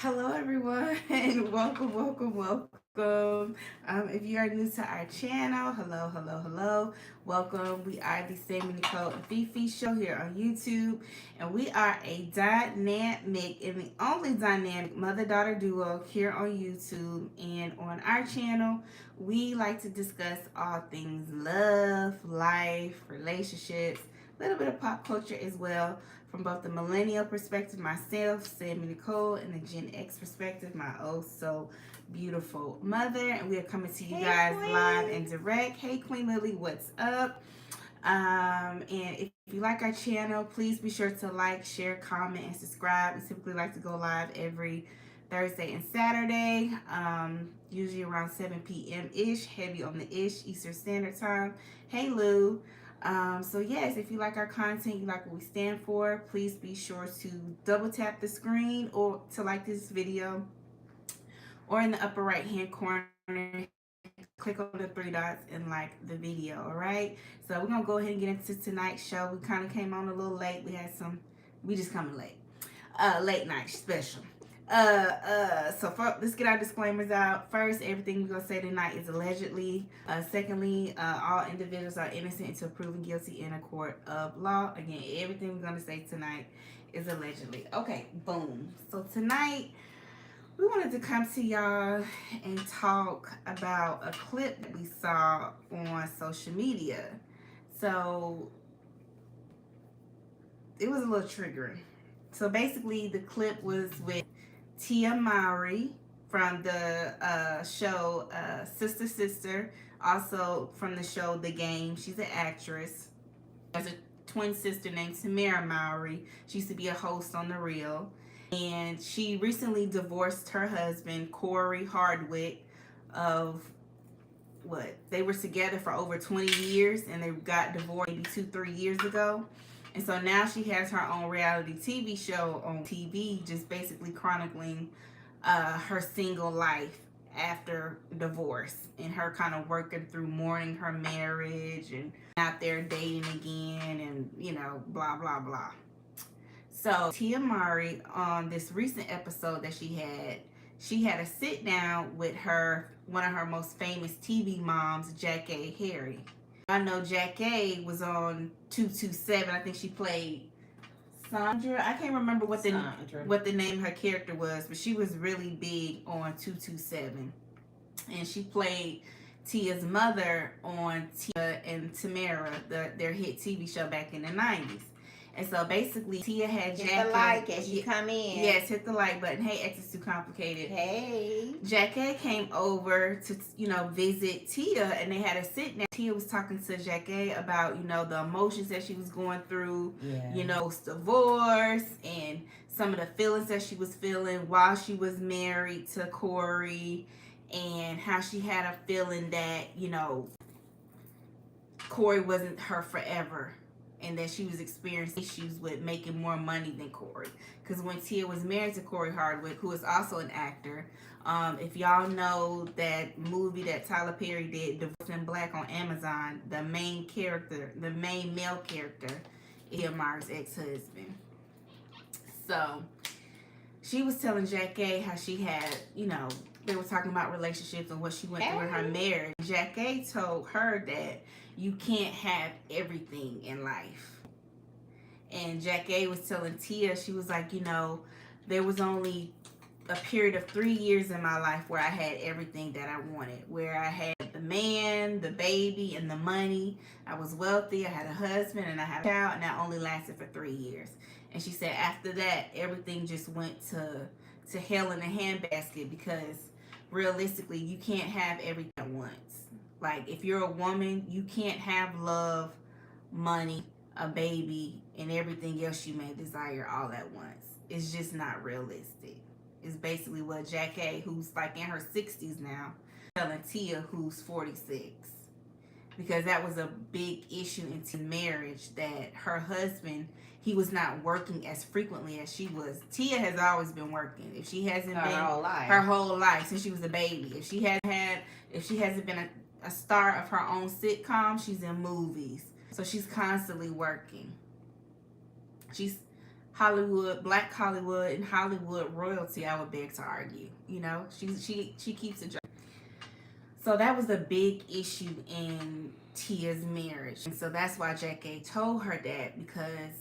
Hello, everyone, welcome. If you are new to our channel, hello. Welcome. We are the Sammy Nicole and Fifi show here on YouTube, and we are a dynamic and the only dynamic mother-daughter duo here on YouTube and on our channel. We like to discuss all things love, life, relationships, a little bit of pop culture as well from both the millennial perspective, myself, Sammy Nicole, and the Gen X perspective, my oh so beautiful mother. And we are coming to you guys Queen. live and direct. Hey, Queen Lily, what's up? And if you like our channel, please be sure to like, share, comment, and subscribe. We typically like to go live every Thursday and Saturday, usually around 7 p.m. ish, heavy on the ish, Eastern Standard Time. Hey, Lou. So yes, if you like our content, you like what we stand for, please be sure to double tap the screen or to like this video, or in the upper right hand corner, click on the three dots and like the video. All right. So we're gonna go ahead and get into tonight's show. We kind of came on a little late. We just coming late. Late night special. Let's get our disclaimers out. First, everything we're gonna say tonight is allegedly. Secondly, all individuals are innocent until proven guilty in a court of law. Again, everything we're gonna say tonight is allegedly. Okay, boom. So tonight we wanted to come to y'all and talk about a clip that we saw on social media. So it was a little triggering. So basically, the clip was with Tia Mowry from the show Sister Sister, also from the show The Game. She's an actress. There's a twin sister named Tamara Mowry. She used to be a host on The Real. And she recently divorced her husband, Corey Hardwick, of what? They were together for over 20 years and they got divorced maybe 2-3 years ago. And so now she has her own reality TV show on TV, just basically chronicling her single life after divorce and her kind of working through mourning her marriage and out there dating again and, blah, blah, blah. So Tia Mowry, on this recent episode that she had a sit down with one of her most famous TV moms, Jackee Harry. I know Jackee was on 227. I think she played Sandra. I can't remember what the name of her character was, but she was really big on 227, and she played Tia's mother on Tia and Tamara, their hit TV show back in the 90s. And so basically, Tia had Jackee. Hit the like as you come in. Yes, hit the like button. Hey, X is too complicated. Hey. Jackee came over to, visit Tia, and they had a sit down. Tia was talking to Jackee about, the emotions that she was going through, post-divorce, and some of the feelings that she was feeling while she was married to Corey, and how she had a feeling that, Corey wasn't her forever, and that she was experiencing issues with making more money than Corey. Because when Tia was married to Corey Hardwick, who is also an actor, if y'all know that movie that Tyler Perry did, Divorced in Black, on Amazon, the main male character, is Tia Mowry's ex-husband. So she was telling Jackee how she had, they were talking about relationships and what she went through in her marriage. Jackee told her that you can't have everything in life. And Jackee was telling Tia, she was like, there was only a period of 3 years in my life where I had everything that I wanted, where I had the man, the baby, and the money. I was wealthy, I had a husband, and I had a child, and that only lasted for 3 years. And she said after that, everything just went to hell in a handbasket, because realistically, you can't have everything at once. Like, if you're a woman, you can't have love, money, a baby, and everything else you may desire all at once. It's just not realistic. It's basically what Jackee, who's like in her 60s now, telling Tia, who's 46. Because that was a big issue in marriage, that her husband, he was not working as frequently as she was. Tia has always been working. If she hasn't been her whole life since she was a baby. If she hasn't been a star of her own sitcom, she's in movies. So she's constantly working. She's Hollywood, black Hollywood, and Hollywood royalty, I would beg to argue. You know, she keeps it. So that was a big issue in Tia's marriage, and so that's why Jackee told her that, because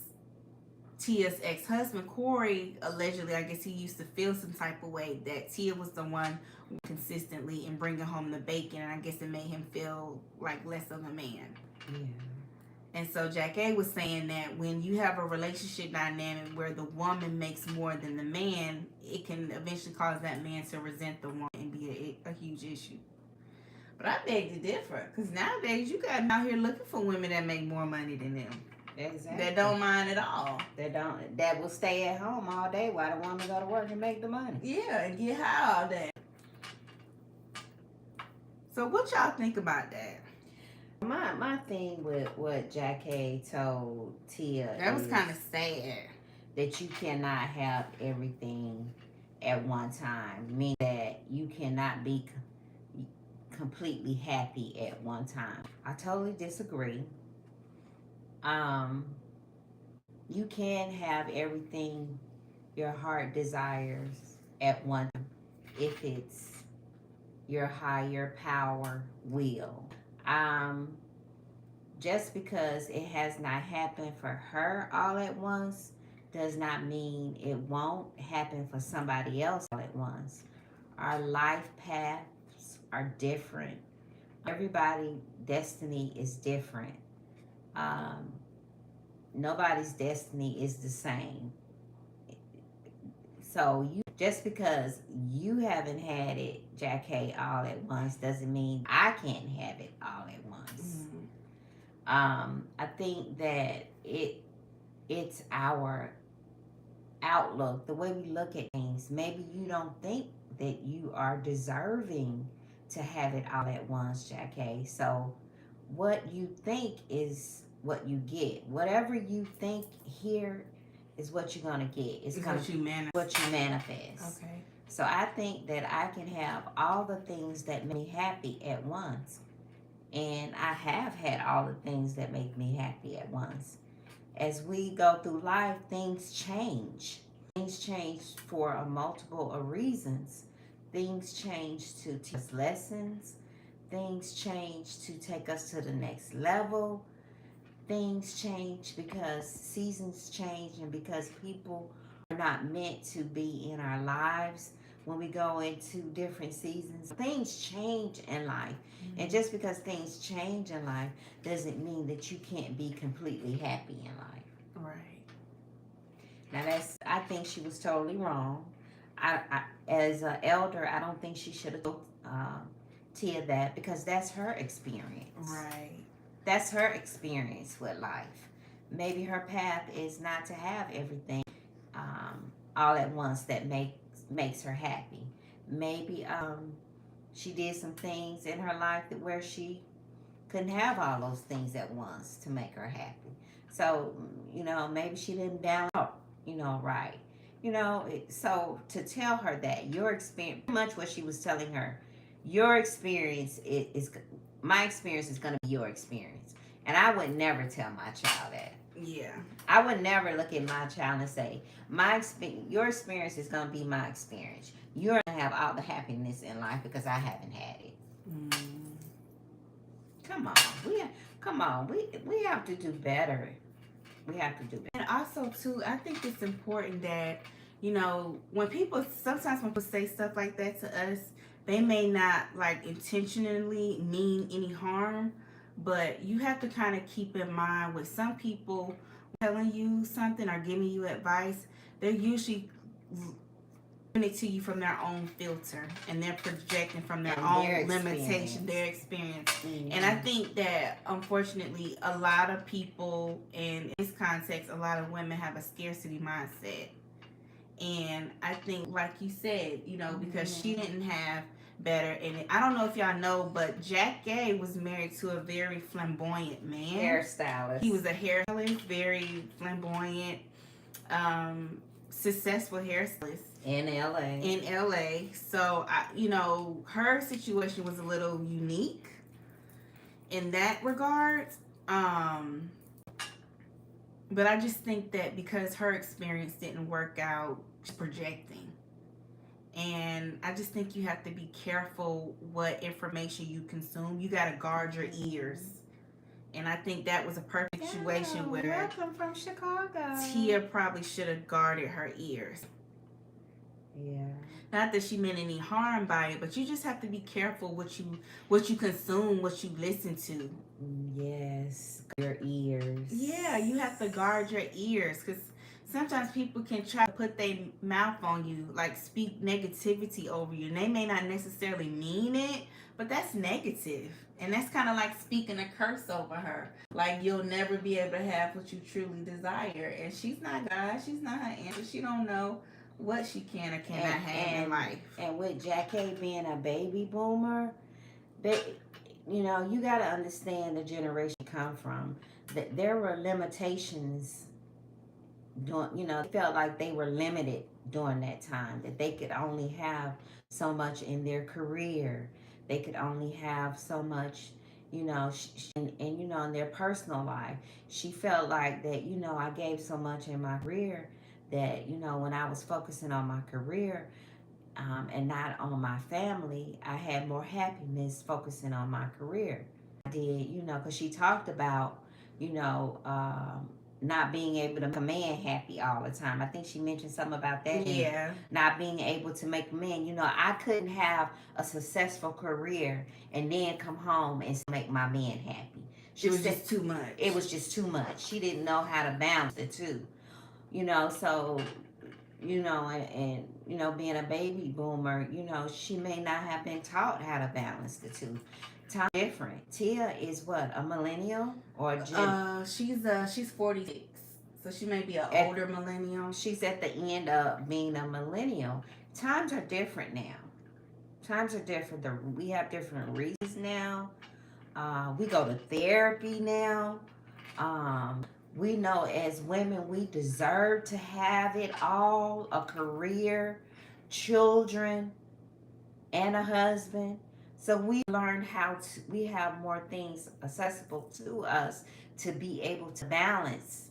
Tia's ex-husband Corey, allegedly, I guess he used to feel some type of way that Tia was the one consistently in bringing home the bacon, and I guess it made him feel like less of a man. Yeah. And so Jackee was saying that when you have a relationship dynamic where the woman makes more than the man, it can eventually cause that man to resent the woman and be a huge issue. But I beg to differ, because nowadays you got out here looking for women that make more money than them. Exactly. That don't mind at all. That will stay at home all day while the woman go to work and make the money. Yeah, and get high all day. So what y'all think about that? My thing with what Jackee told Tia, that was kind of sad. That you cannot have everything at one time. Meaning that you cannot be completely happy at one time. I totally disagree. You can have everything your heart desires at one time if it's your higher power will. Just because it has not happened for her all at once does not mean it won't happen for somebody else all at once. Our life paths are different. Everybody's destiny is different. Nobody's destiny is the same. So just because you haven't had it, Jackee, all at once doesn't mean I can't have it all at once. Mm-hmm. I think that it's our outlook, the way we look at things. Maybe you don't think that you are deserving to have it all at once, Jackee. So what you think is what you get. Whatever you think here is what you're gonna get. It's what you manifest. Okay. So I think that I can have all the things that make me happy at once. And I have had all the things that make me happy at once. As we go through life, things change. Things change for a multiple of reasons. Things change to teach us lessons. Things change to take us to the next level. Things change because seasons change and because people are not meant to be in our lives when we go into different seasons. Things change in life. Mm-hmm. And just because things change in life doesn't mean that you can't be completely happy in life. Right. Now I think she was totally wrong. I as an elder, I don't think she should have told Tia that, because that's her experience. Right. That's her experience with life. Maybe her path is not to have everything all at once that makes her happy. Maybe she did some things in her life where she couldn't have all those things at once to make her happy. So, maybe she didn't balance out, right. So to tell her that your experience, pretty much what she was telling her, your experience is my experience is going to be your experience. And I would never tell my child that. Yeah. I would never look at my child and say, your experience is going to be my experience. You're going to have all the happiness in life because I haven't had it. Come on. We have to do better. We have to do better. And also, too, I think it's important that, sometimes when people say stuff like that to us, they may not intentionally mean any harm, but you have to kind of keep in mind with some people telling you something or giving you advice, they're usually giving it to you from their own filter, and they're projecting from their own limitation, their experience. Mm-hmm. And I think that unfortunately a lot of people, in this context, a lot of women have a scarcity mindset. And I think, like you said, because she didn't have better. And I don't know if y'all know, but Jackee was married to a very flamboyant man. Hairstylist. He was a hairstylist, very flamboyant, successful hairstylist. In LA. So, her situation was a little unique in that regard. But I just think that because her experience didn't work out, she's projecting. And I just think you have to be careful what information you consume. You got to guard your ears. And I think that was a perfect situation where welcome from Chicago. Tia probably should have guarded her ears. Yeah. Not that she meant any harm by it, but you just have to be careful what you consume, what you listen to. Yes, your ears. Yeah, you have to guard your ears because sometimes people can try to put their mouth on you, like speak negativity over you. And they may not necessarily mean it, but that's negative. And that's kind of like speaking a curse over her. Like you'll never be able to have what you truly desire. And she's not God. She's not her answer. She don't know what she can or cannot have in life. And with Jackee being a baby boomer, you know, you got to understand the generation you come from. That there were limitations. You know, they felt like they were limited during that time. That they could only have so much in their career. They could only have so much, you know, and you know, in their personal life. She felt like that. You know, I gave so much in my career that, you know, when I was focusing on my career, and not on my family, I had more happiness focusing on my career. I did, you know, because she talked about, you know, not being able to make a man happy all the time. I think she mentioned something about that. Yeah. Not being able to make a man. You know, I couldn't have a successful career and then come home and make my man happy. It was just too much. It was just too much. She didn't know how to balance the two. You know, so you know, and you know, being a baby boomer, you know, she may not have been taught how to balance the two. Time different. Tia is what, a millennial or a she's 46, so she may be an older millennial. She's at the end of being a millennial. Times are different now. Times are different. We have different reasons now. We go to therapy now. We know as women we deserve to have it all, a career, children, and a husband. So we learn we have more things accessible to us to be able to balance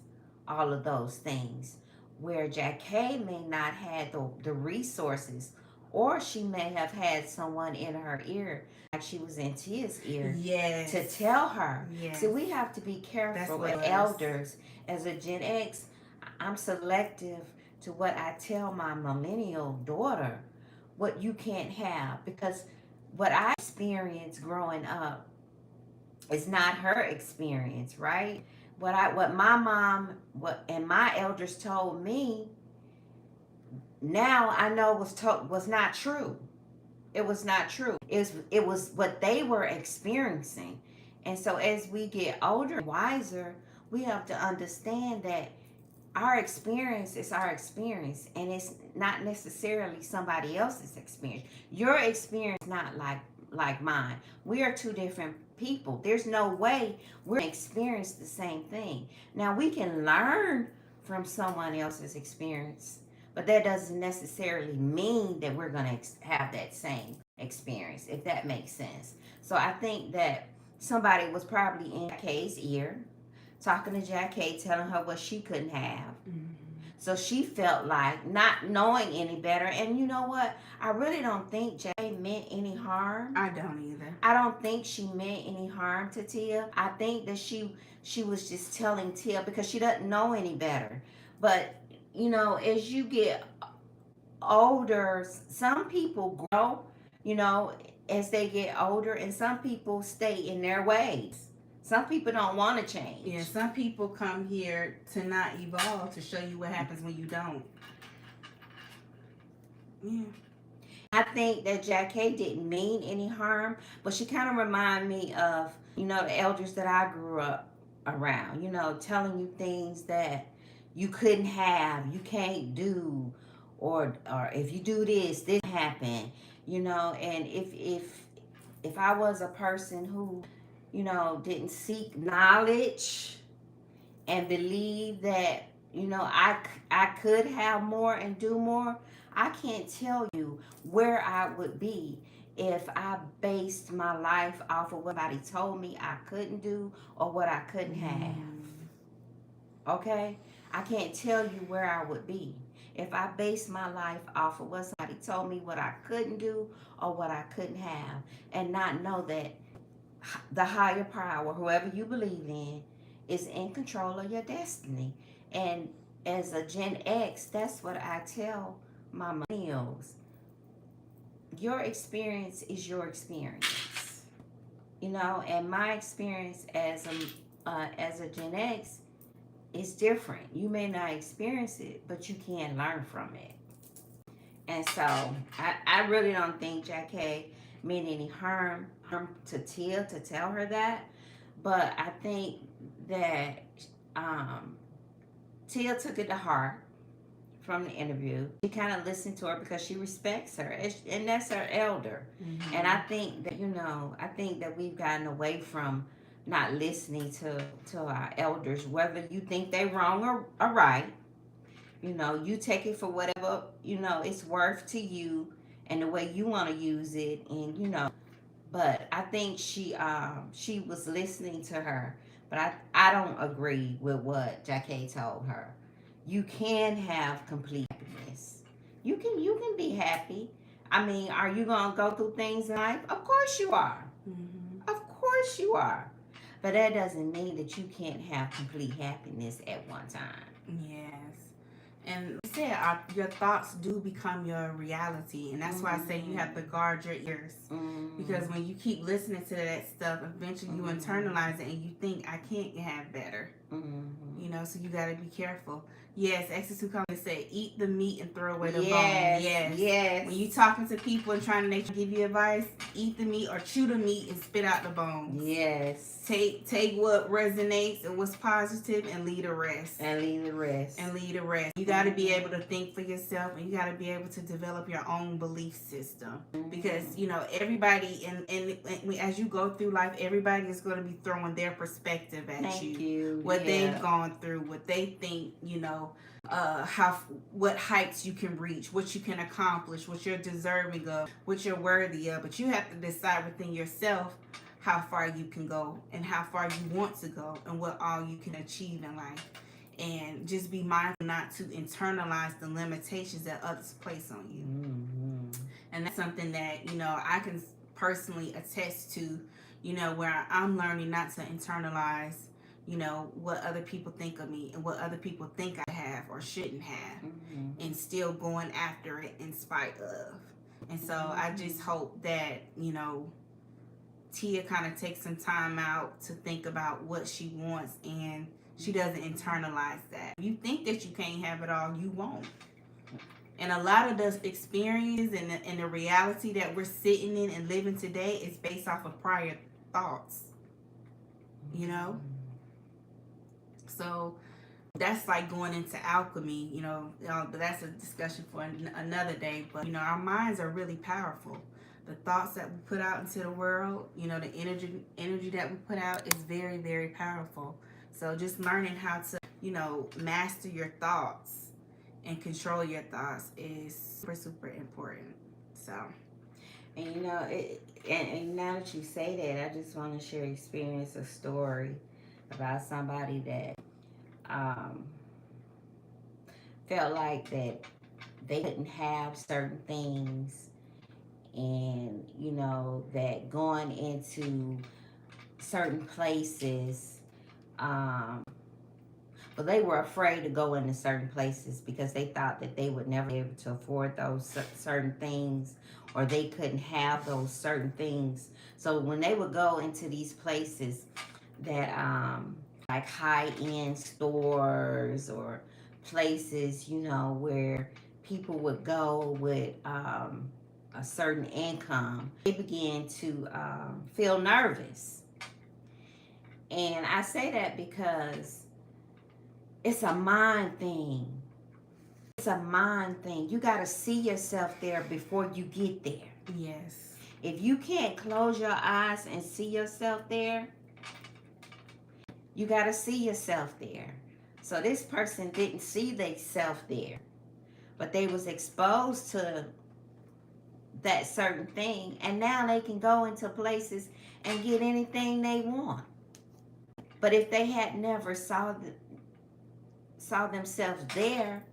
all of those things. Where Jackee may not have the resources, or she may have had someone in her ear, like she was in Tia's ear, yes, to tell her. Yes. So we have to be careful with elders. As a Gen X, I'm selective to what I tell my millennial daughter, what you can't have, because what I experienced growing up is not her experience, right? What my mom and my elders told me, now I know was not true. It was not true. It was what they were experiencing. And so as we get older and wiser, we have to understand that our experience is our experience, and it's not necessarily somebody else's experience. Your experience is not like mine. We are two different people. There's no way we're going to experience the same thing. Now, we can learn from someone else's experience, but that doesn't necessarily mean that we're going to have that same experience, if that makes sense. So I think that somebody was probably in Jackee's ear, talking to Jackee, telling her what she couldn't have. Mm-hmm. So she felt like, not knowing any better. And you know what? I really don't think Jackee meant any harm. I don't either. I don't think she meant any harm to Tia. I think that she was just telling Tia because she doesn't know any better. But, you know, as you get older, some people grow, you know, as they get older, and some people stay in their ways. Some people don't want to change. Yeah, some people come here to not evolve, to show you what happens when you don't. Yeah. I think that Jackee didn't mean any harm, but she kind of reminded me of, you know, the elders that I grew up around, you know, telling you things that you couldn't have, you can't do, or if you do this happen, you know. And if I was a person who, you know, didn't seek knowledge and believe that, you know, I could have more and do more, I can't tell you where I would be if I based my life off of what somebody told me I couldn't do or what I couldn't have. Okay? I can't tell you where I would be if I based my life off of what somebody told me what I couldn't do or what I couldn't have, and not know that the higher power, whoever you believe in, is in control of your destiny. And as a Gen X, that's what I tell my millennials. Your experience is your experience. You know, and my experience as a Gen X is different. You may not experience it, but you can learn from it. And so I really don't think Jackee meant any harm to Tia to tell her that. But I think that Tia took it to heart from the interview. She kind of listened to her because she respects her, and that's her elder. Mm-hmm. And I think that, you know, I think that we've gotten away from not listening to our elders, whether you think they're wrong or right. You know, you take it for whatever, you know, it's worth to you and the way you want to use it. And, you know, but I think she was listening to her. But I don't agree with what Jackee told her. You can have complete happiness. You can be happy. I mean, are you gonna go through things in life? Of course you are. Mm-hmm. Of course you are. But that doesn't mean that you can't have complete happiness at one time. Yes. And like I said, your thoughts do become your reality. And that's why I say you have to guard your ears. Mm-hmm. Because when you keep listening to that stuff, eventually you internalize it and you think, I can't have better. Mm-hmm. You know, so you got to be careful. Yes, Exodus 2 comes and say, eat the meat and throw away the bone. Yes. When you talking to people and trying to give you advice, eat the meat or chew the meat and spit out the bones. Yes. Take what resonates and what's positive and leave the rest. You got to be able to think for yourself, and you got to be able to develop your own belief system. Mm-hmm. Because, you know, everybody, and as you go through life, everybody is going to be throwing their perspective at you. What they've gone through, what they think, you know, what heights you can reach, what you can accomplish, what you're deserving of, what you're worthy of. But you have to decide within yourself how far you can go and how far you want to go and what all you can achieve in life. And just be mindful not to internalize the limitations that others place on you. Mm-hmm. And that's something that, you know, I can personally attest to, you know, where I'm learning not to internalize, you know, what other people think of me and what other people think I have or shouldn't have, and still going after it in spite of. And so I just hope that, you know, Tia kind of takes some time out to think about what she wants, and she doesn't internalize that. If you think that you can't have it all, you won't. And a lot of the experiences and the reality that we're sitting in and living today is based off of prior thoughts, you know? So that's like going into alchemy, you know, but that's a discussion for another day. But, you know, our minds are really powerful. The thoughts that we put out into the world, you know, the energy that we put out is very, very powerful. So just learning how to, you know, master your thoughts and control your thoughts is super, super important. So, and you know, and now that you say that, I just want to share a story about somebody that felt like that they couldn't have certain things, and you know that going into certain places, but they were afraid to go into certain places because they thought that they would never be able to afford those certain things, or they couldn't have those certain things. So when they would go into these places that like high-end stores or places, you know, where people would go with a certain income, they began to feel nervous. And I say that because it's a mind thing. It's a mind thing. You got to see yourself there before you get there. Yes. If you can't close your eyes and see yourself there, you got to see yourself there. So this person didn't see themselves there, but they was exposed to that certain thing, and now they can go into places and get anything they want. But if they had never saw saw themselves there,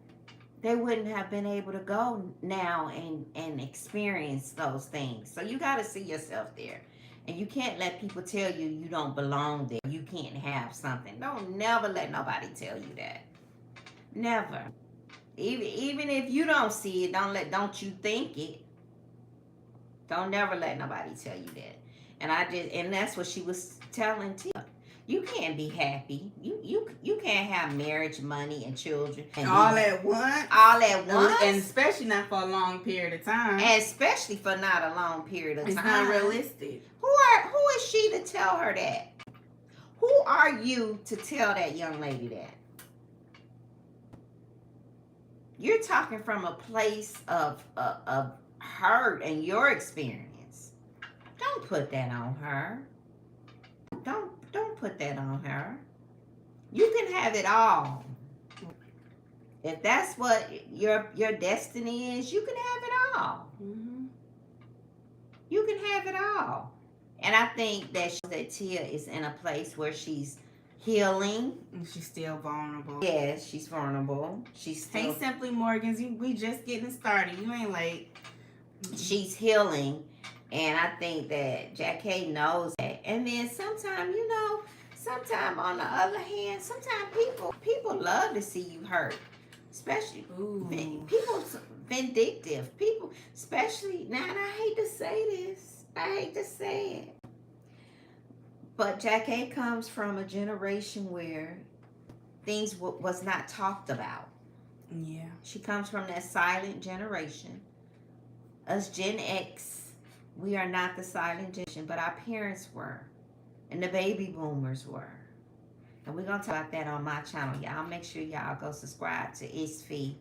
they wouldn't have been able to go now and experience those things. So you got to see yourself there. And you can't let people tell you you don't belong there. You can't have something. Don't never let nobody tell you that. Never. Even if you don't see it, don't you think it. Don't never let nobody tell you that. And that's what she was telling Tia. You can't be happy. You can't have marriage, money, and children all at once. All at once, and especially not for a long period of time. And especially for not a long period of time. It's not realistic. Who is she to tell her that? Who are you to tell that young lady that? You're talking from a place of hurt and your experience. Don't put that on her. Don't put that on her. You can have it all. If that's what your destiny is, you can have it all. Mm-hmm. You can have it all. And I think that Tia is in a place where she's healing. And she's still vulnerable. Yes, she's vulnerable. She's still... Hey, Simply Morgans, we just getting started. You ain't late. She's healing. And I think that Jackee knows that. And then sometimes, sometimes on the other hand, sometimes people love to see you hurt. Especially people vindictive. People, especially, now, and I hate to say this. I hate to say it. But Jackee comes from a generation where things was not talked about. Yeah. She comes from that silent generation. Us Gen X, we are not the silent generation, but our parents were. And the baby boomers were. And we're going to talk about that on my channel. Y'all make sure y'all go subscribe to Isfi,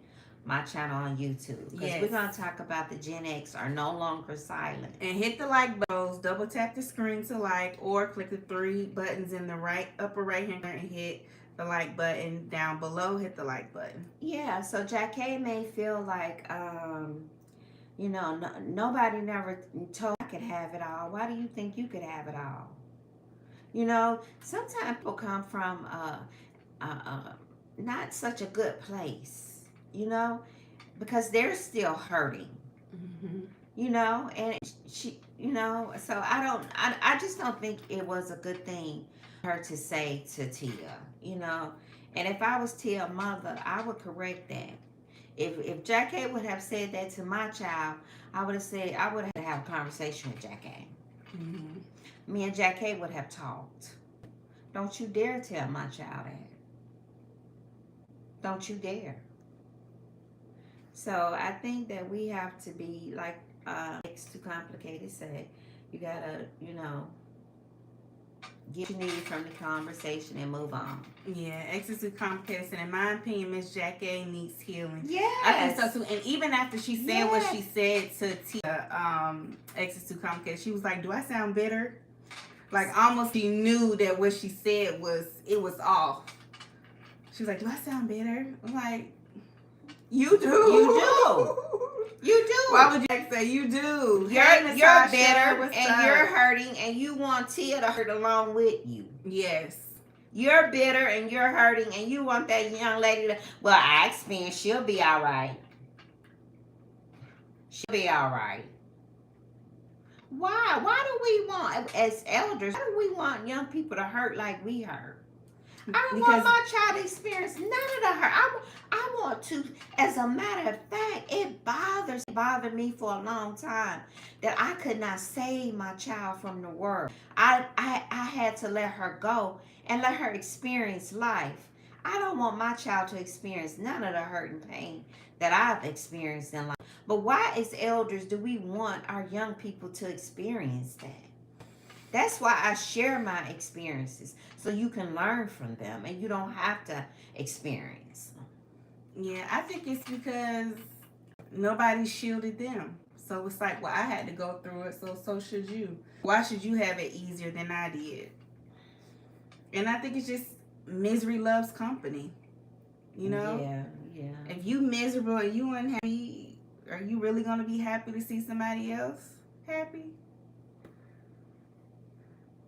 my channel on YouTube. Because we're going to talk about the Gen X are no longer silent. And hit the like buttons. Double tap the screen to like, or click the 3 buttons in the upper right hand corner and hit the like button. Down below, hit the like button. Yeah, so Jackee may feel like, nobody never told I could have it all. Why do you think you could have it all? Sometimes people come from not such a good place, because they're still hurting, and she, so I just don't think it was a good thing for her to say to Tia, and if I was Tia's mother, I would correct that. If Jackee would have said that to my child, I would have had to have a conversation with Jackee. Mm-hmm. Me and Jackee would have talked. Don't you dare tell my child that. Don't you dare. So I think that we have to be like it's too complicated. Say you gotta, get what you need from the conversation and move on. Yeah, X is too complicated. And in my opinion, Miss Jackee needs healing. Yes. I think so too. And even after she said what she said to Tia, X is too complicated, she was like, do I sound bitter? Like almost she knew that what she said was off. She was like, do I sound bitter? I'm like, you do. You do. You do. Why would you say you do? You're bitter and you're hurting and you want Tia to hurt along with you. Yes. You're bitter and you're hurting and you want that young lady to, well, I experience she'll be all right. She'll be all right. Why? Why do we want, as elders, why do we want young people to hurt like we hurt? I don't want my child to experience none of the hurt. I want to, as a matter of fact, it bothered me for a long time that I could not save my child from the world. I had to let her go and let her experience life. I don't want my child to experience none of the hurt and pain that I've experienced in life. But why, as elders, do we want our young people to experience that? That's why I share my experiences, so you can learn from them and you don't have to experience them. Yeah, I think it's because nobody shielded them. So it's like, well, I had to go through it, so should you. Why should you have it easier than I did? And I think it's just misery loves company. Yeah. If you miserable and you unhappy, are you really going to be happy to see somebody else happy?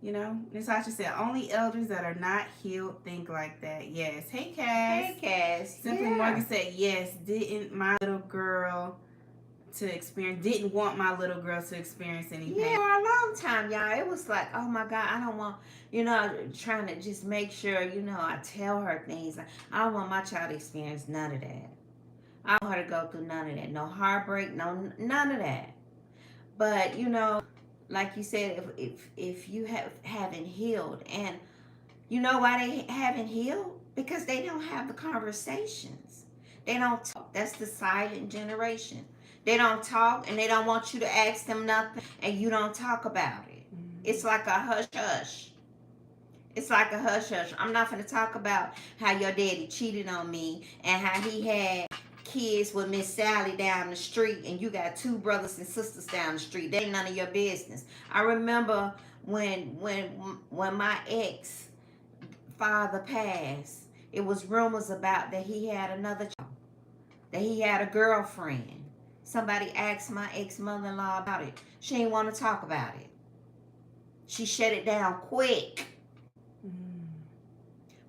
You know, Natasha said, only elders that are not healed think like that. Yes. Hey, Cass. Hey, Cass. Simply Morgan said, yes, didn't my little girl didn't want my little girl to experience any pain. Yeah, for a long time, y'all. It was like, oh my God, I don't want, trying to just make sure, I tell her things. I don't want my child to experience none of that. I don't want her to go through none of that. No heartbreak, none of that. But, like you said, if you haven't healed, and you know why they haven't healed? Because they don't have the conversations. They don't talk. That's the silent generation. They don't talk, and they don't want you to ask them nothing, and you don't talk about it. Mm-hmm. It's like a hush-hush. It's like a hush-hush. I'm not going to talk about how your daddy cheated on me and how he had kids with Miss Sally down the street, and you got 2 brothers and sisters down the street. That ain't none of your business. I remember when my ex-father passed, it was rumors about that he had another child, that he had a girlfriend. Somebody asked my ex-mother-in-law about it. She didn't want to talk about it. She shut it down quick.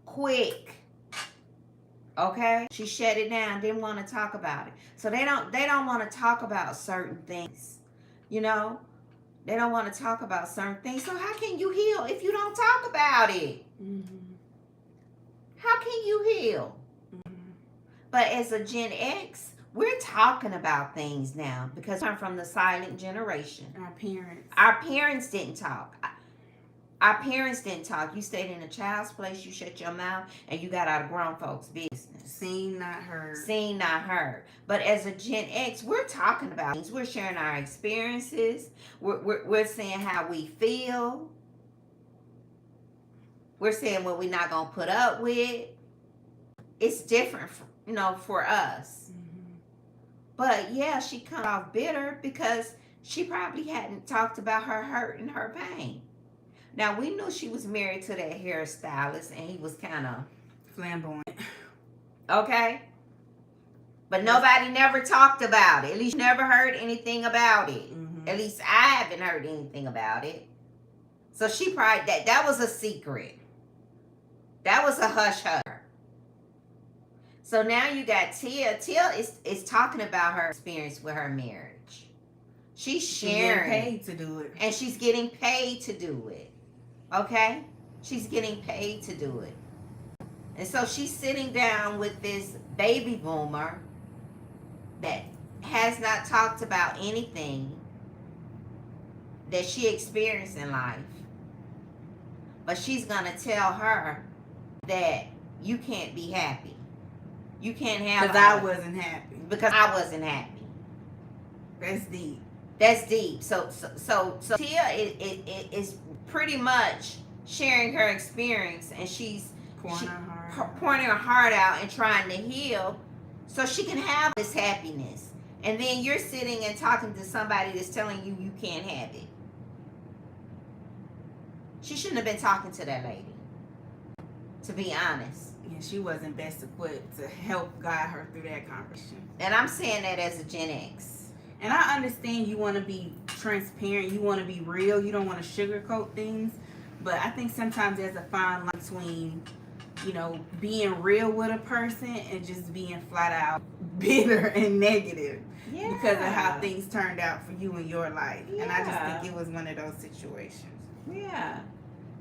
Quick. Okay? She shut it down, didn't want to talk about it. So they don't want to talk about certain things. They don't want to talk about certain things. So how can you heal if you don't talk about it? Mm-hmm. How can you heal? Mm-hmm. But as a Gen X, we're talking about things now because we're from the silent generation. Our parents didn't talk. Our parents didn't talk. You stayed in a child's place, you shut your mouth, and you got out of grown folks' business. Seen, not heard. Seen, not heard. But as a Gen X, we're talking about things. We're sharing our experiences. We're saying how we feel. We're saying what we're not going to put up with. It's different, for us. Mm-hmm. But yeah, she comes off bitter because she probably hadn't talked about her hurt and her pain. Now, we knew she was married to that hairstylist, and he was kind of flamboyant. Okay? But nobody never talked about it. At least never heard anything about it. Mm-hmm. At least I haven't heard anything about it. So she probably, that was a secret. That was a hush-hush. So now you got Tia. Tia is talking about her experience with her marriage. She's sharing. She's getting paid to do it. And she's getting paid to do it. Okay? She's getting paid to do it. And so she's sitting down with this baby boomer that has not talked about anything that she experienced in life. But she's going to tell her that you can't be happy. You can't have... Because I wasn't happy. Because I wasn't happy. That's deep. That's deep. So Tia is pretty much sharing her experience, and she's pouring her heart out and trying to heal so she can have this happiness. And then you're sitting and talking to somebody that's telling you can't have it. She shouldn't have been talking to that lady, to be honest. Yeah, she wasn't best equipped to help guide her through that conversation. And I'm saying that as a Gen X. And I understand you want to be transparent, you want to be real, you don't want to sugarcoat things. But I think sometimes there's a fine line between, being real with a person and just being flat out bitter and negative. Yeah. Because of how things turned out for you in your life. Yeah. And I just think it was one of those situations. Yeah.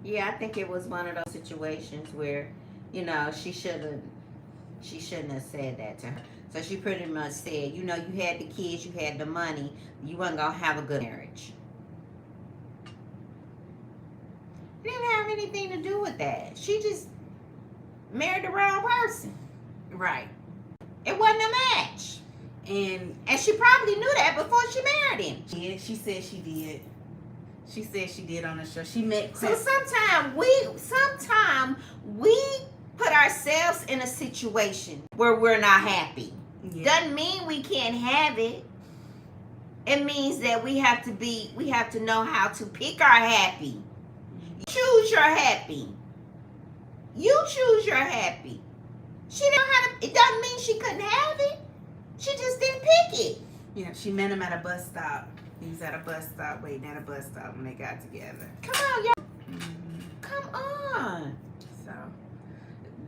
Yeah, I think it was one of those situations where, she shouldn't have said that to her. So she pretty much said, you had the kids, you had the money, you weren't going to have a good marriage. It didn't have anything to do with that. She just married the wrong person. Right. It wasn't a match. And she probably knew that before she married him. Yeah, she said she did. She said she did on the show. She met. So sometimes we put ourselves in a situation where we're not happy. Yeah. Doesn't mean we can't have it. It means that we have to know how to pick our happy. You choose your happy. You choose your happy. She didn't know how to. It doesn't mean she couldn't have it. She just didn't pick it. Yeah, she met him at a bus stop. He was at a bus stop, waiting at a bus stop when they got together. Come on, y'all. Mm-hmm. Come on. So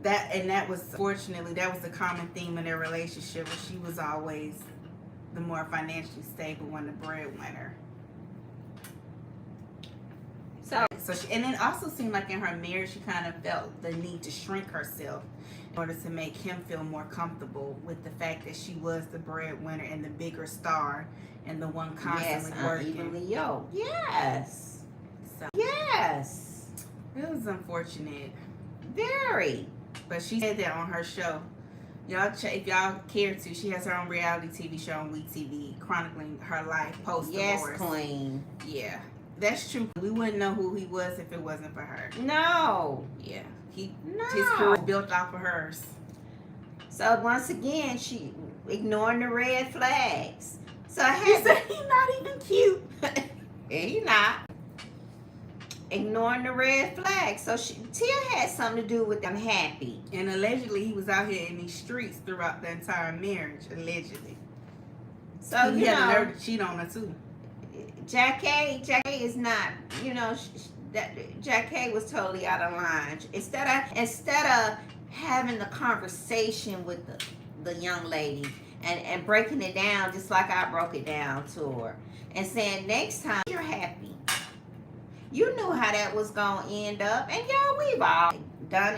that was, fortunately, that was a common theme in their relationship, where she was always the more financially stable one, the breadwinner. So she, and it also seemed like in her marriage, she kind of felt the need to shrink herself in order to make him feel more comfortable with the fact that she was the breadwinner and the bigger star and the one constantly working. Unevenly yoked. Yes. So Yes. it was unfortunate. Very. But she said that on her show. Y'all, if y'all care to, she has her own reality TV show on WeTV, chronicling her life post divorce. Yes, queen. Yeah, that's true. We wouldn't know who he was if it wasn't for her. No. Yeah, No. his career built off of hers. So once again, she ignoring the red flags. So I He had said he's not even cute. He not. Ignoring the red flags. So Tia had something to do with them happy. And allegedly, he was out here in these streets throughout the entire marriage. Allegedly. So he had the nerve to cheat on her too. Jackee is not. Jackee was totally out of line. Instead of having the conversation with the young lady and breaking it down just like I broke it down to her and saying, next time you're happy. You knew how that was gonna end up, and y'all, we've all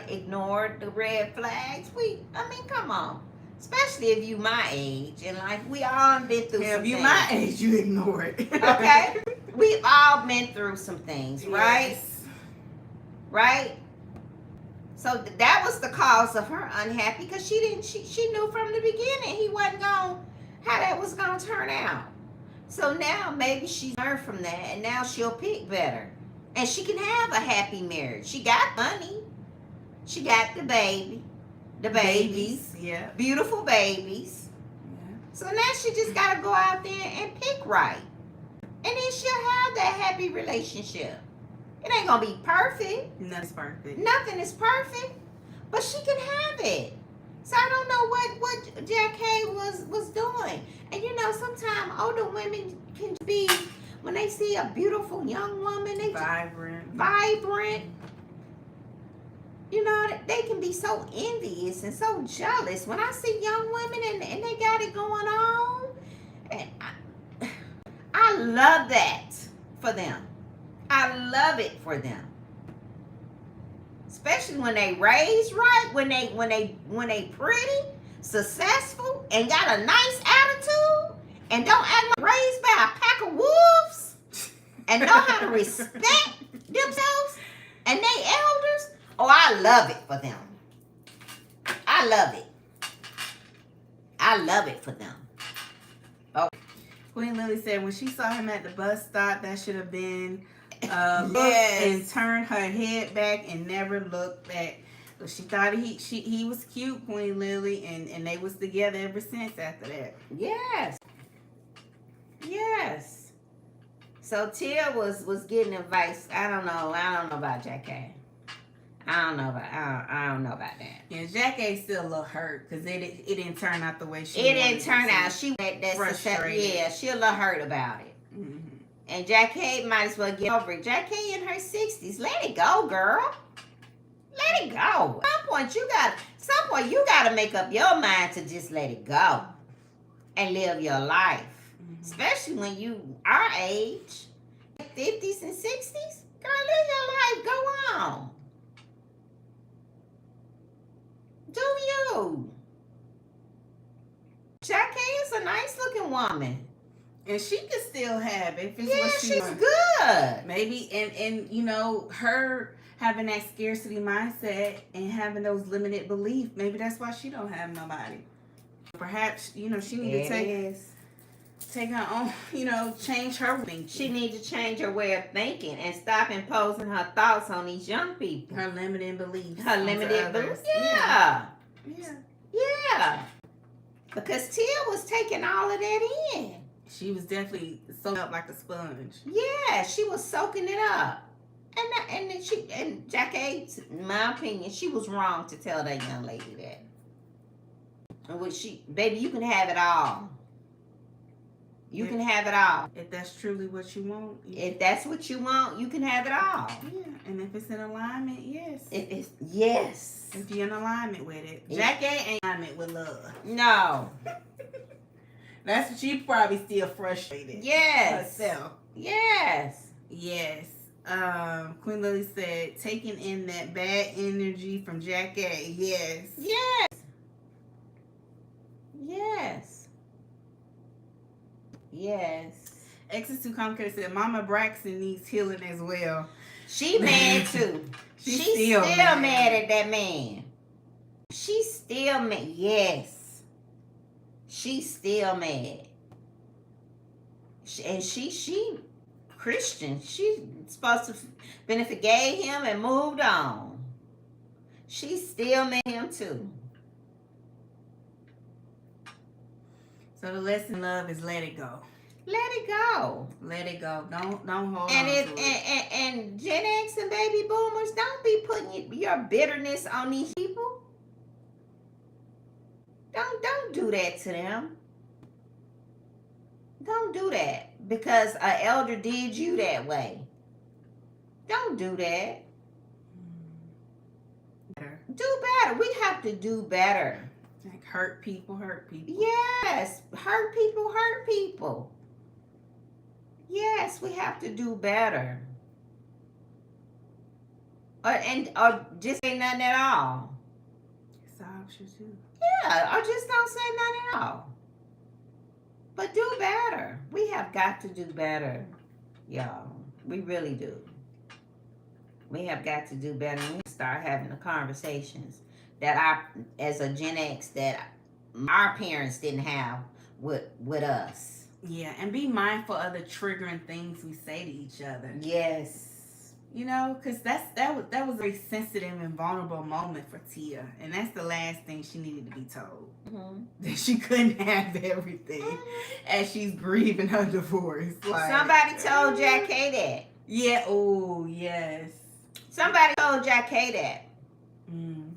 ignored the red flags. Come on, especially if you my age and like we all been through. Yeah, some if you things. my age, you ignore it. Okay, we've all been through some things, right? Yes. Right. So that was the cause of her unhappy because she knew from the beginning he wasn't how that was gonna turn out. So now maybe she learned from that, and now she'll pick better. And she can have a happy marriage. She got money. She got the babies. Yeah. Beautiful babies. Yeah. So now she just got to go out there and pick right. And then she'll have that happy relationship. It ain't going to be perfect. Nothing's perfect. Nothing is perfect. But she can have it. So I don't know what Jackee was doing. And sometimes older women can be, when they see a beautiful young woman, they vibrant. They can be so envious and so jealous. When I see young women and they got it going on, and I love that for them. I love it for them. Especially when they raised right, when they pretty, successful, and got a nice attitude, and don't act like raised by a pack of wolves, and know how to respect themselves and their elders. Oh, I love it for them. I love it. I love it for them. Oh. Queen Lily said when she saw him at the bus stop, that should have been Yes. and turned her head back and never looked back. But she thought he was cute, Queen Lily, and they was together ever since after that. Yes. Yes. So Tia was getting advice. I don't know about Jackee. I don't know about that. Yeah, Jackee still a little hurt because it didn't turn out the way she It wanted didn't turn to. out. She went that Frustrated. Yeah, she a little hurt about it. Mm-hmm. And Jackee might as well get over it. Jackee in her 60s. Let it go, girl. Let it go. At some point you gotta make up your mind to just let it go and live your life. Mm-hmm. Especially when you our age, 50s and 60s. Girl, live your life. Go on. Do you? Jackee is a nice looking woman. And she could still have it if it's Yeah, what she she's wants. good. Maybe, and her having that scarcity mindset and having those limited beliefs, maybe that's why she don't have nobody. Perhaps, she need to take her own, change her thinking. She needs to change her way of thinking and stop imposing her thoughts on these young people. Her limited beliefs. Her limited beliefs. Yeah. Yeah. Because Tia was taking all of that in. She was definitely soaked up like a sponge. Yeah, she was soaking it up. And Jackee, in my opinion, she was wrong to tell that young lady that. Baby, you can have it all. You can have it all. If that's truly what you want. If that's what you want, you can have it all. Yeah, and if it's in alignment, yes. Yes. If you're in alignment with it. Jackee ain't in alignment with love. No. That's what she probably still frustrated. Yes. Herself. Yes. Yes. Queen Lily said, taking in that bad energy from Jackee. Yes. Yes. Yes. Yes. Exes to Comcare said, Mama Braxton needs healing as well. She mad too. She's still mad at that man. She's still mad. Yes. She's still mad. And she Christian. She's supposed to been forgave him and moved on. She's still mad at him too. So the lesson in love is let it go. Let it go. Let it go. Don't hold and on to it. And Gen X and baby boomers, don't be putting your bitterness on these people. Don't do that to them. Don't do that because an elder did you that way. Don't do that. Better. Do better. We have to do better. Like hurt people. Yes. Hurt people. Yes, we have to do better. Or just say nothing at all. It's an option too. Yeah, or just don't say nothing at all. But do better. We have got to do better, y'all. We really do. We have got to do better. We start having the conversations that as a Gen X, that our parents didn't have with us. Yeah, and be mindful of the triggering things we say to each other. Yes. You know, because that was a very sensitive and vulnerable moment for Tia. And that's the last thing she needed to be told. Mm-hmm. That she couldn't have everything as she's grieving her divorce. Like, somebody told Jackee that. Yeah, oh, yes. Somebody told Jackee that. Mm.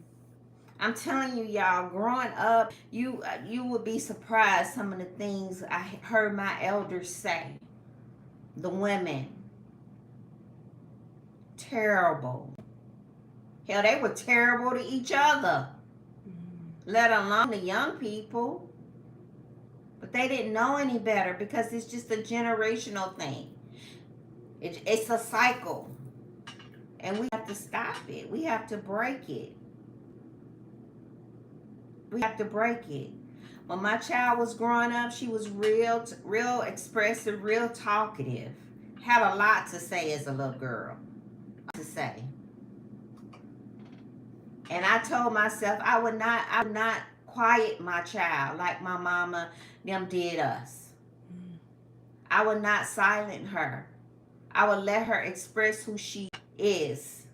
I'm telling you, y'all, growing up, you would be surprised some of the things I heard my elders say. The women. Terrible. Hell, they were terrible to each other. Let alone the young people. But they didn't know any better because it's just a generational thing. It's a cycle. And we have to stop it. We have to break it. We have to break it. When my child was growing up, she was real expressive, real talkative. Had a lot to say as a little girl. To say. And I told myself I would not quiet my child like my mama them did us. I would not silence her. I would let her express who she is.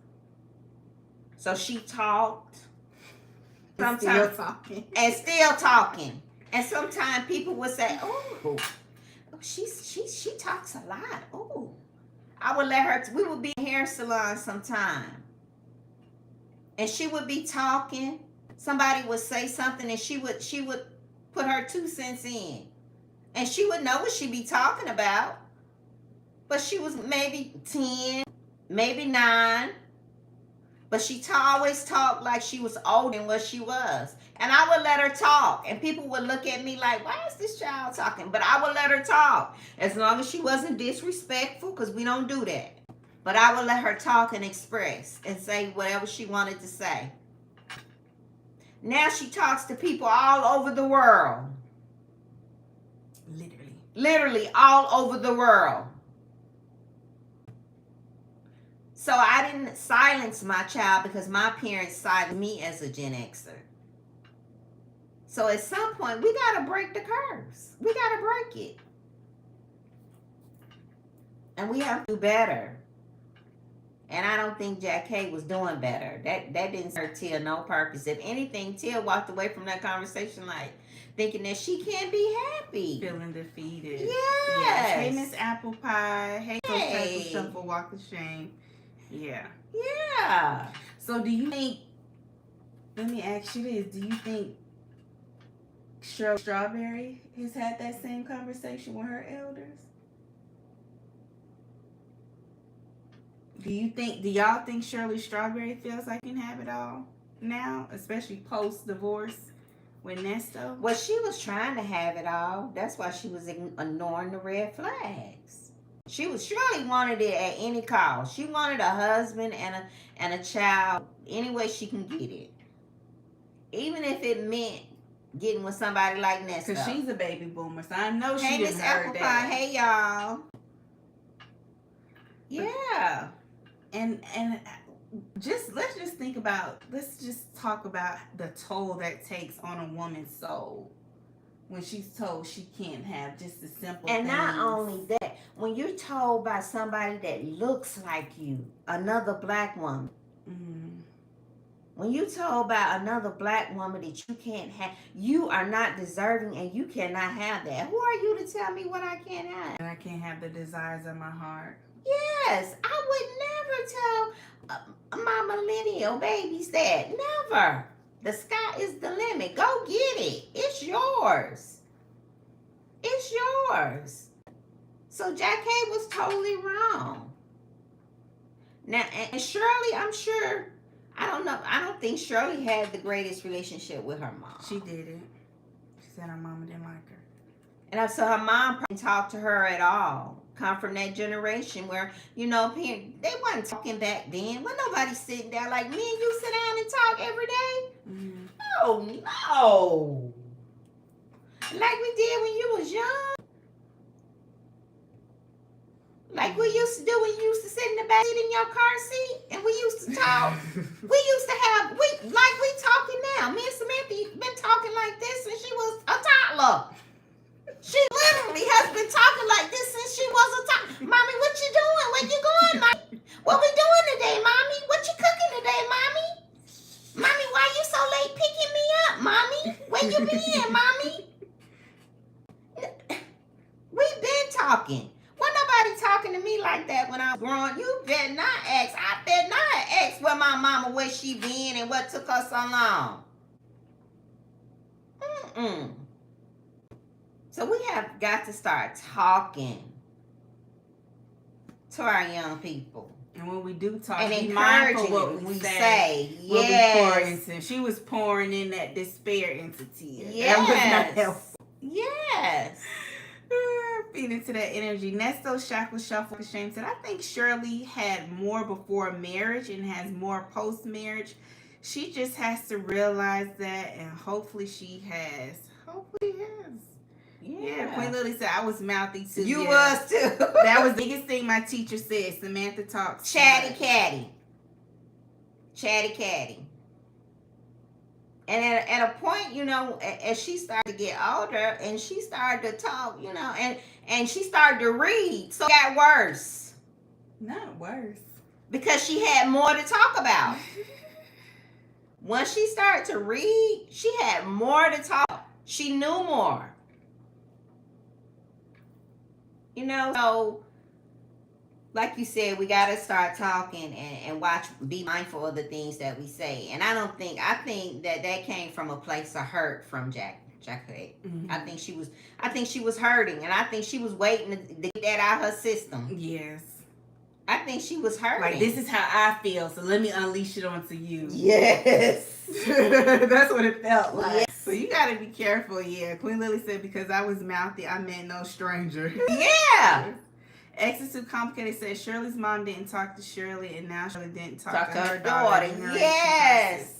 So she talked. Still talking. And sometimes people would say, "Oh, she talks a lot." Oh, I would let her. We would be in hair salon sometime, and she would be talking. Somebody would say something, and she would put her 2 cents in, and she would know what she be talking about. But she was maybe 10, maybe 9. But she always talked like she was older than what she was. And I would let her talk. And people would look at me like, why is this child talking? But I would let her talk. As long as she wasn't disrespectful, because we don't do that. But I would let her talk and express and say whatever she wanted to say. Now she talks to people all over the world. Literally all over the world. So I didn't silence my child because my parents silenced me as a Gen Xer. So at some point, we got to break the curves. We got to break it. And we have to do better. And I don't think Jackee was doing better. That didn't serve Tia no purpose. If anything, Tia walked away from that conversation like thinking that she can't be happy. Feeling defeated. Yes. Hey, Miss Apple Pie. Hey, Shuffle, Walk of Shame. Yeah. Yeah. So do you think, let me ask you this, do you think Shirley Strawberry has had that same conversation with her elders? Do y'all think Shirley Strawberry feels like she can have it all now, especially post divorce with Nesto? Well, she was trying to have it all. That's why she was ignoring the red flags. Shirley wanted it at any cost. She wanted a husband and a child any way she can get it, even if it meant getting with somebody like Nesto. Because she's a baby boomer, so I know she Hey, didn't Miss heard Apple that. Pie. Hey, y'all. Yeah. And let's just talk about the toll that takes on a woman's soul when she's told she can't have just the simple and things. Not only that, when you're told by somebody that looks like you, another black woman, when you're told by another black woman that you can't have, you are not deserving and you cannot have that. Who are you to tell me what I can't have? And I can't have the desires of my heart. Yes, I would never tell my millennial babies that. Never. The sky is the limit. Go get it. It's yours. It's yours. So Jackee was totally wrong. Now, and Shirley, I'm sure, I don't think Shirley had the greatest relationship with her mom. She didn't. She said her mama didn't like her. And so her mom didn't talk to her at all. Come from that generation where, they wasn't talking back then. Wasn't nobody sitting down like me and you sit down and talk every day. Oh, no. Like we did when you was young. Like we used to do when you used to sit in the back seat in your car seat and we used to talk. We used to have, like we talking now. Me and Samantha been talking like this since she was a toddler. She literally has been talking like this since she was a toddler. Mommy, what you doing? Where you going, Mommy? What we doing today, Mommy? What you cooking today, Mommy? Mommy, why you so late picking me up, Mommy? Where you been, Mommy? We've been talking. Wasn't nobody talking to me like that when I was growing. You better not ask. I better not ask where my mama, where she been and what took her so long. So we have got to start talking to our young people. And when we do talk, and be mindful what we say. Yes. She was pouring in that despair into Tia. Yes. That was not helpful. Yes. Feed into that energy. Nesto Shackle Shuffle Shame said, I think Shirley had more before marriage and has more post marriage. She just has to realize that, and hopefully she has. Yeah, Queen Lily said, I was mouthy too. You was too. That was the biggest thing my teacher said. Samantha talks. Chatty Catty. And at a point, as she started to get older and she started to talk, and she started to read, so it got worse. Not worse. Because she had more to talk about. Once she started to read, she had more to talk. She knew more. So like you said, we got to start talking and be mindful of the things that we say. And I think that came from a place of hurt from Jackee. Mm-hmm. I think she was hurting, and I think she was waiting to get that out of her system. Yes. I think she was hurting. Like, this is how I feel, so let me unleash it onto you. Yes. That's what it felt like. Yes. So you got to be careful, yeah. Queen Lily said, because I was mouthy, I meant no stranger. Yeah. X is too complicated said, Shirley's mom didn't talk to Shirley, and now Shirley didn't talk to her daughter. Yes.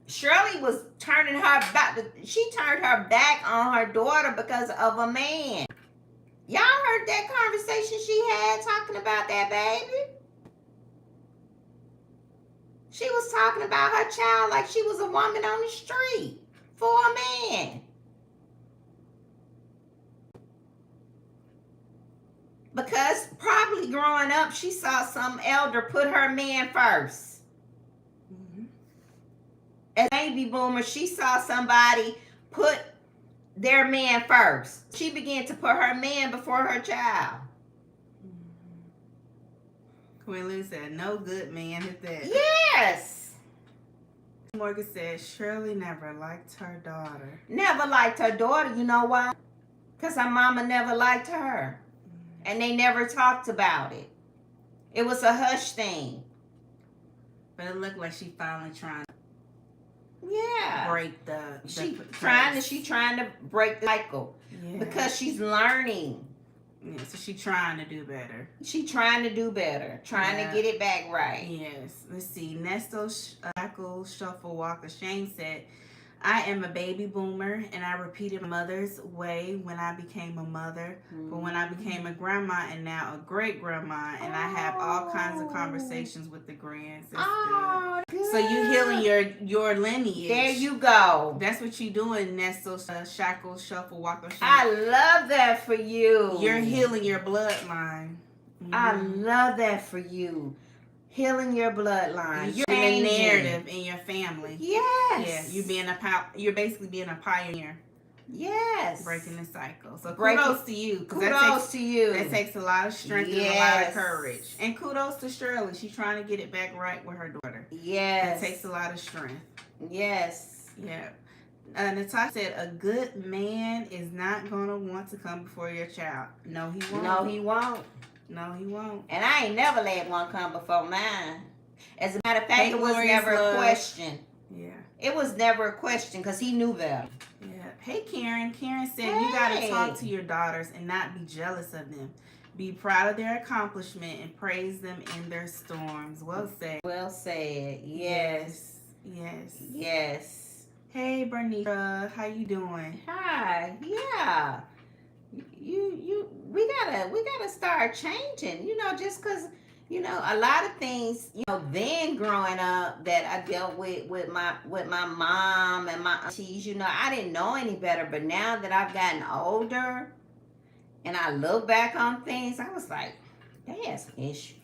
Shirley was turning her back. She turned her back on her daughter because of a man. Y'all heard that conversation she had talking about that baby? She was talking about her child like she was a woman on the street for a man. Because probably growing up, she saw some elder put her man first. Mm-hmm. As a baby boomer, she saw somebody put their man first. She began to put her man before her child. Queen Lily said, no good man is that. Yes. Morgan said Shirley never liked her daughter. Never liked her daughter. You know why? Because her mama never liked her. And they never talked about it. It was a hush thing. But it looked like she finally trying to break the she trying to break the cycle. Yeah. Because she's learning. Yeah, so she trying to do better. She trying to do better. Trying to get it back right. Yes. Let's see. Nesto Shackle Shuffle Walker Shane said, I am a baby boomer and I repeated my mother's way when I became a mother, but when I became a grandma and now a great grandma, and I have all kinds of conversations with the grands. That's good. So you healing your lineage. There you go. That's what you doing, Nestle Shackle Shuffle Walker. I love that for you. You're healing your bloodline. I love that for you. Healing your bloodline. You're the narrative in your family. Yes. Yeah, you're basically being a pioneer. Yes. Breaking the cycle. So kudos to you. Kudos to you. That takes a lot of strength and a lot of courage. And kudos to Shirley. She's trying to get it back right with her daughter. Yes. That takes a lot of strength. Yes. Yeah. Natasha said, a good man is not going to want to come before your child. No, he won't. No, he won't. No, he won't. And I ain't never let one come before mine. As a matter of fact, it was never a question. Yeah. It was never a question because he knew better. Yeah. Hey, Karen. Karen said, you got to talk to your daughters and not be jealous of them. Be proud of their accomplishment and praise them in their storms. Well said. Well said. Yes. Yes. Yes. Hey, Bernita. How you doing? Hi. Yeah. We gotta start changing, just because a lot of things, then growing up that I dealt with my mom and my aunties, I didn't know any better. But now that I've gotten older and I look back on things, I was like, they had some issues.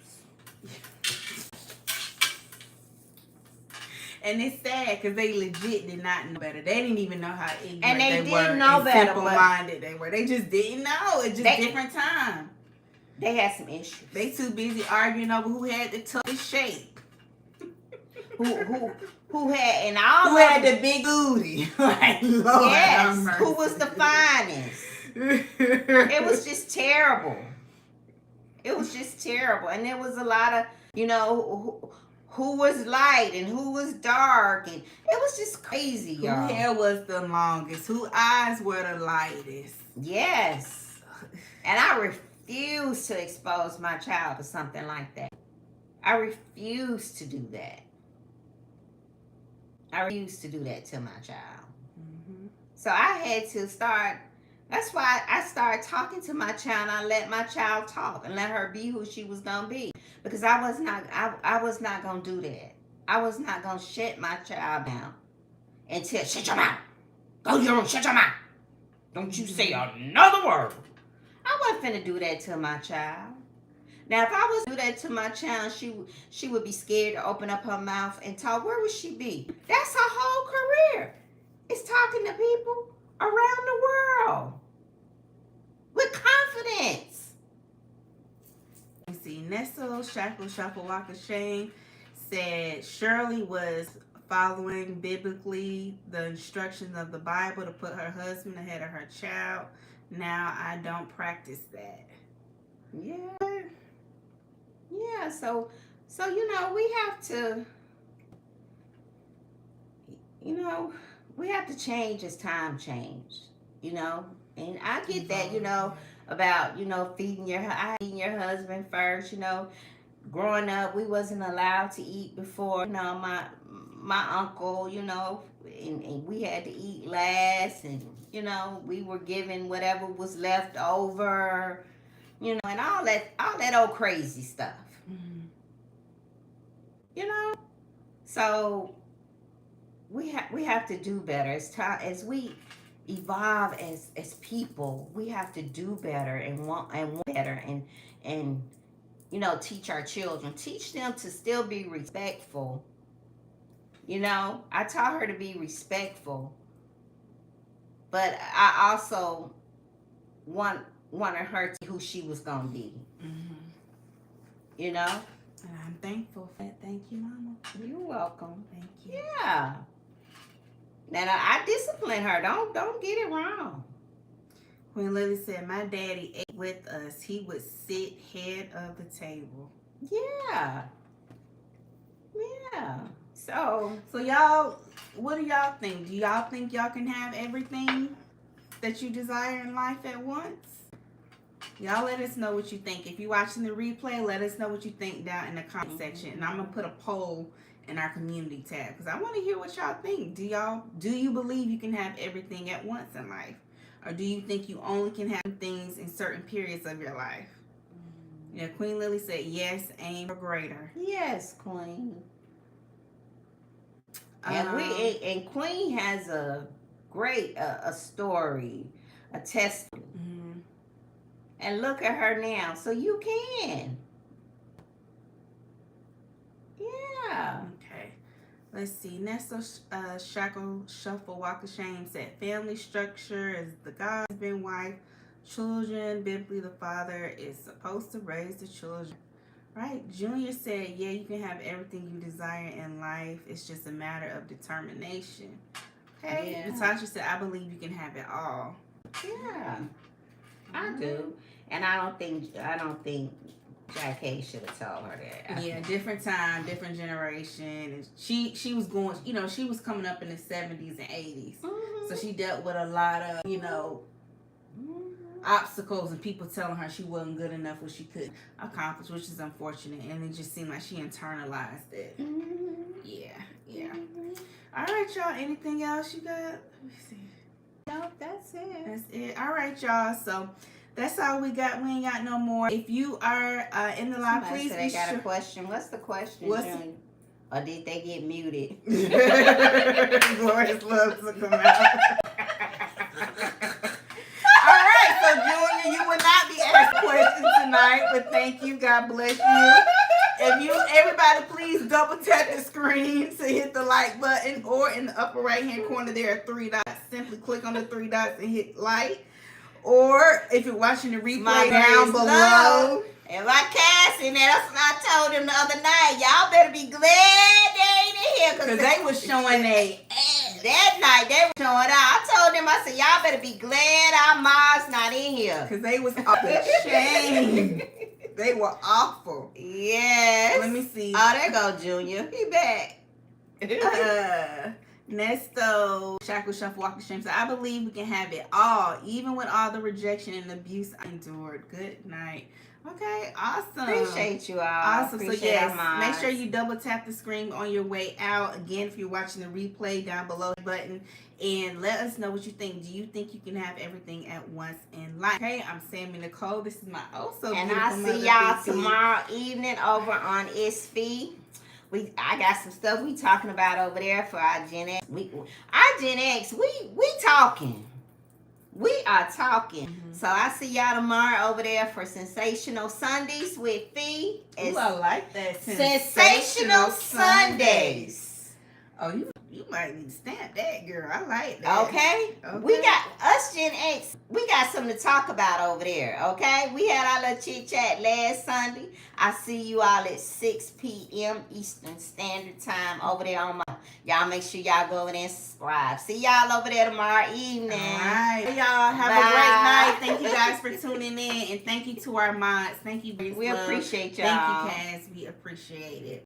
And it's sad because they legit did not know better. They didn't even know how ignorant and they were. Didn't know better. Simple-minded they were. They just didn't know. It's just different time. They had some issues. They too busy arguing over who had the toughest shape. who had and all who had the big booty. Like, Lord, yes. Who was the finest. It was just terrible. It was just terrible. And there was a lot of, who was light and who was dark, and it was just crazy, y'all. Who hair was the longest? Who eyes were the lightest? Yes. And I refuse to expose my child to something like that. I refuse to do that. I refuse to do that to my child. Mm-hmm. So I had to start. That's why I started talking to my child. I let my child talk and let her be who she was gonna be. Because I was not gonna do that. I was not gonna shut my child down and tell, shut your mouth. Go to your room, shut your mouth. Don't you say another word. I wasn't finna do that to my child. Now, if I was to do that to my child, she would be scared to open up her mouth and talk. Where would she be? That's her whole career. It's talking to people around the world with confidence. Let's see. Nestle Shackle Shuffle Walker Shane said Shirley was following biblically the instructions of the Bible to put her husband ahead of her child. Now I don't practice that. Yeah. Yeah, so we have to we have to change as time changed, and I get that, about, feeding your husband first, growing up, we wasn't allowed to eat before, my uncle, and we had to eat last, and, we were given whatever was left over, and all that old crazy stuff. Mm-hmm. So we have to do better as we evolve as people. We have to do better and want better and teach our children, teach them to still be respectful. I taught her to be respectful, but I also wanted her to be who she was gonna be. Mm-hmm. And I'm thankful for that. Thank you, Mama. You're welcome. Thank you. Yeah. Now I discipline her. Don't get it wrong. When Lily said, my daddy ate with us, he would sit head of the table. Yeah. Yeah. So y'all, what do y'all think? Do y'all think y'all can have everything that you desire in life at once? Y'all let us know what you think. If you're watching the replay, let us know what you think down in the comment section. And I'm going to put a poll in our community tab because I want to hear what y'all think. Do you believe you can have everything at once in life? Or do you think you only can have things in certain periods of your life? Yeah, Queen Lily said, yes, aim for greater. yes, Queen. And Queen has a great a story, a testimony. Mm-hmm. And look at her now. So you can. Yeah. Okay. Let's see. Nestle Shackle Shuffle Walk of Shame said, family structure is the God, husband, wife, children. Biblically, the father is supposed to raise the children. Right? Junior said, yeah, you can have everything you desire in life. It's just a matter of determination. Okay. Yeah. Natasha said, I believe you can have it all. Yeah. I do. And I don't think Jackee should have told her that. Yeah, different time, different generation. And she was going, she was coming up in the 70s and 80s. Mm-hmm. So she dealt with a lot of, obstacles and people telling her she wasn't good enough, what she could accomplish, which is unfortunate. And it just seemed like she internalized it. Mm-hmm. Yeah. Mm-hmm. All right, y'all. Anything else you got? Let me see. No, that's it. That's it. All right, y'all. So that's all we got. We ain't got no more. If you are in the live, Somebody please said be they got sure. a question. What's the question, Junior? Or did they get muted? Glorious loves to come out. All right, so Junior, you will not be asked questions tonight, but thank you. God bless you. Everybody, please double tap the screen to hit the like button, or in the upper right hand corner there are 3 dots. Simply click on the 3 dots and hit like. Or if you're watching the replay down below. And like Cassie, that's what I told them the other night. Y'all better be glad they ain't in here. Because they was showing that night, they were showing out. I told them, I said, y'all better be glad our mom's not in here. Because they was off the chain. They were awful. Yes. Let me see. Oh, there go Junior. He back. Nesto Shackle Shuffle Walk of Shame. So I believe we can have it all, even with all the rejection and abuse I endured. Good night. Okay, awesome. Appreciate you all. Awesome. Appreciate So yes, our make sure you double tap the screen on your way out. Again, if you're watching the replay, down below the button, and let us know what you think. Do you think you can have everything at once in life? Okay, I'm Sammy Nicole. This is my and I'll see y'all tomorrow evening over on SB. I got some stuff we talking about over there for our Gen X. Our Gen X, we talking. We are talking. Mm-hmm. So I see y'all tomorrow over there for Sensational Sundays with Fee. Ooh, I like that. Sensational Sundays. Oh, you might need to stamp that, girl. I like that. Okay. We got us Gen X. We got something to talk about over there. Okay. We had our little chit chat last Sunday. I see you all at 6 p.m. Eastern Standard Time over there on my. Y'all make sure y'all go over there and subscribe. See y'all over there tomorrow evening. All right. Y'all have a great night. Thank you guys for tuning in, and thank you to our mods. Thank you. We appreciate y'all. Thank you, Cass. We appreciate it.